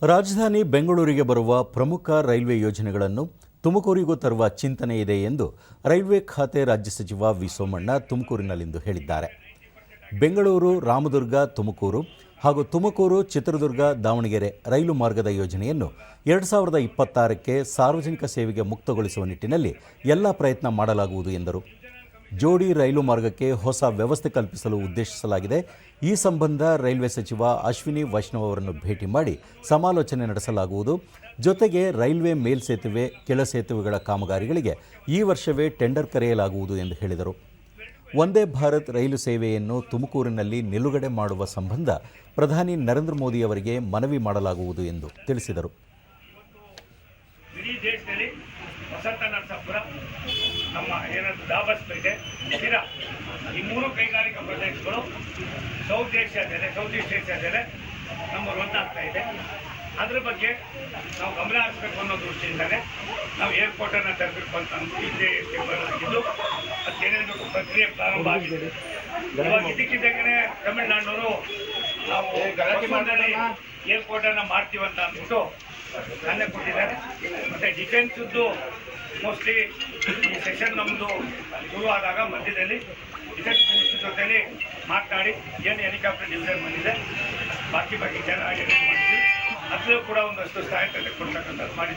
ರಾಜಧಾನಿ ಬೆಂಗಳೂರಿಗೆ ಬರುವ ಪ್ರಮುಖ ರೈಲ್ವೆ ಯೋಜನೆಗಳನ್ನು ತುಮಕೂರಿಗೂ ತರುವ ಚಿಂತನೆ ಇದೆ ಎಂದು ರೈಲ್ವೆ ಖಾತೆ ರಾಜ್ಯ ಸಚಿವ ವಿ ಸೋಮಣ್ಣ ತುಮಕೂರಿನಲ್ಲಿಂದು ಹೇಳಿದ್ದಾರೆ. ಬೆಂಗಳೂರು ರಾಮದುರ್ಗ ತುಮಕೂರು ಹಾಗೂ ತುಮಕೂರು ಚಿತ್ರದುರ್ಗ ದಾವಣಗೆರೆ ರೈಲು ಮಾರ್ಗದ ಯೋಜನೆಯನ್ನು 2026ಕ್ಕೆ ಸಾರ್ವಜನಿಕ ಸೇವೆಗೆ ಮುಕ್ತಗೊಳಿಸುವ ನಿಟ್ಟಿನಲ್ಲಿ ಎಲ್ಲ ಪ್ರಯತ್ನ ಮಾಡಲಾಗುವುದು ಎಂದರು. ಜೋಡಿ ರೈಲು ಮಾರ್ಗಕ್ಕೆ ಹೊಸ ವ್ಯವಸ್ಥೆ ಕಲ್ಪಿಸಲು ಉದ್ದೇಶಿಸಲಾಗಿದೆ. ಈ ಸಂಬಂಧ ರೈಲ್ವೆ ಸಚಿವ ಅಶ್ವಿನಿ ವೈಷ್ಣವ್ ಅವರನ್ನು ಭೇಟಿ ಮಾಡಿ ಸಮಾಲೋಚನೆ ನಡೆಸಲಾಗುವುದು. ಜೊತೆಗೆ ರೈಲ್ವೆ ಮೇಲ್ಸೇತುವೆ, ಕೆಳ ಸೇತುವೆಗಳ ಕಾಮಗಾರಿಗಳಿಗೆ ಈ ವರ್ಷವೇ ಟೆಂಡರ್ ಕರೆಯಲಾಗುವುದು ಎಂದು ಹೇಳಿದರು. ವಂದೇ ಭಾರತ್ ರೈಲು ಸೇವೆಯನ್ನು ತುಮಕೂರಿನಲ್ಲಿ ನಿಲುಗಡೆ ಮಾಡುವ ಸಂಬಂಧ ಪ್ರಧಾನಿ ನರೇಂದ್ರ ಮೋದಿ ಅವರಿಗೆ ಮನವಿ ಮಾಡಲಾಗುವುದು ಎಂದು ತಿಳಿಸಿದರು. ನಮ್ಮ ಏನಂತ ದಾಬಸ್ಪೇಟೆ ಶಿರಾ ಈ ಮೂರು ಕೈಗಾರಿಕಾ ಪ್ರದೇಶಗಳು ಸೌತ್ ಈಸ್ಟ್ ಏಷ್ಯಾದಲ್ಲೇ ನಂಬರ್ 1 ಆಗ್ತಾ ಇದೆ. ಅದ್ರ ಬಗ್ಗೆ ನಾವು ಗಮನ ಹರಿಸಬೇಕು ಅನ್ನೋ ದೃಷ್ಟಿಯಿಂದಲೇ ನಾವು ಏರ್ಪೋರ್ಟನ್ನು ತರಬೇಕು ಅಂತ ಹಿಂದೆ ಆಗಿದ್ದು ಅದಕ್ಕೇನೇನು ಪ್ರಕ್ರಿಯೆ ಪ್ರಾರಂಭ ಆಗಿದೆ. ಇವಾಗ ಇದಕ್ಕಿದ್ದಂಗೆ ತಮಿಳುನಾಡಿನವರು ನಾವು ಏರ್ಪೋರ್ಟನ್ನು ಮಾಡ್ತೀವಂತ ಅಂದ್ಬಿಟ್ಟು ನಾನೇ ಕೊಟ್ಟಿದ್ದಾರೆ. ಮತ್ತು ಡಿಫೆನ್ಸ್ದು ಮೋಸ್ಟ್ಲಿ ಈ ಸೆಷನ್ ನಮ್ಮದು ಶುರುವಾದಾಗ ಮಧ್ಯದಲ್ಲಿ ಡಿಫೆನ್ಸ್ ಮಿನಿಸ್ಟರ್ ಜೊತೆಲಿ ಮಾತನಾಡಿ ಏನು ಹೆಲಿಕಾಪ್ಟರ್ ಡಿವಿಷನ್ ಬಂದಿದೆ ಬಾಕಿ ಚೆನ್ನಾಗಿ ಮಾಡ್ತೀವಿ. ಅದರಲ್ಲೂ ಕೂಡ ಒಂದಷ್ಟು ಸಹಾಯಕತೆ ಕೊಡ್ತಕ್ಕಂಥದ್ದು ಮಾಡಿ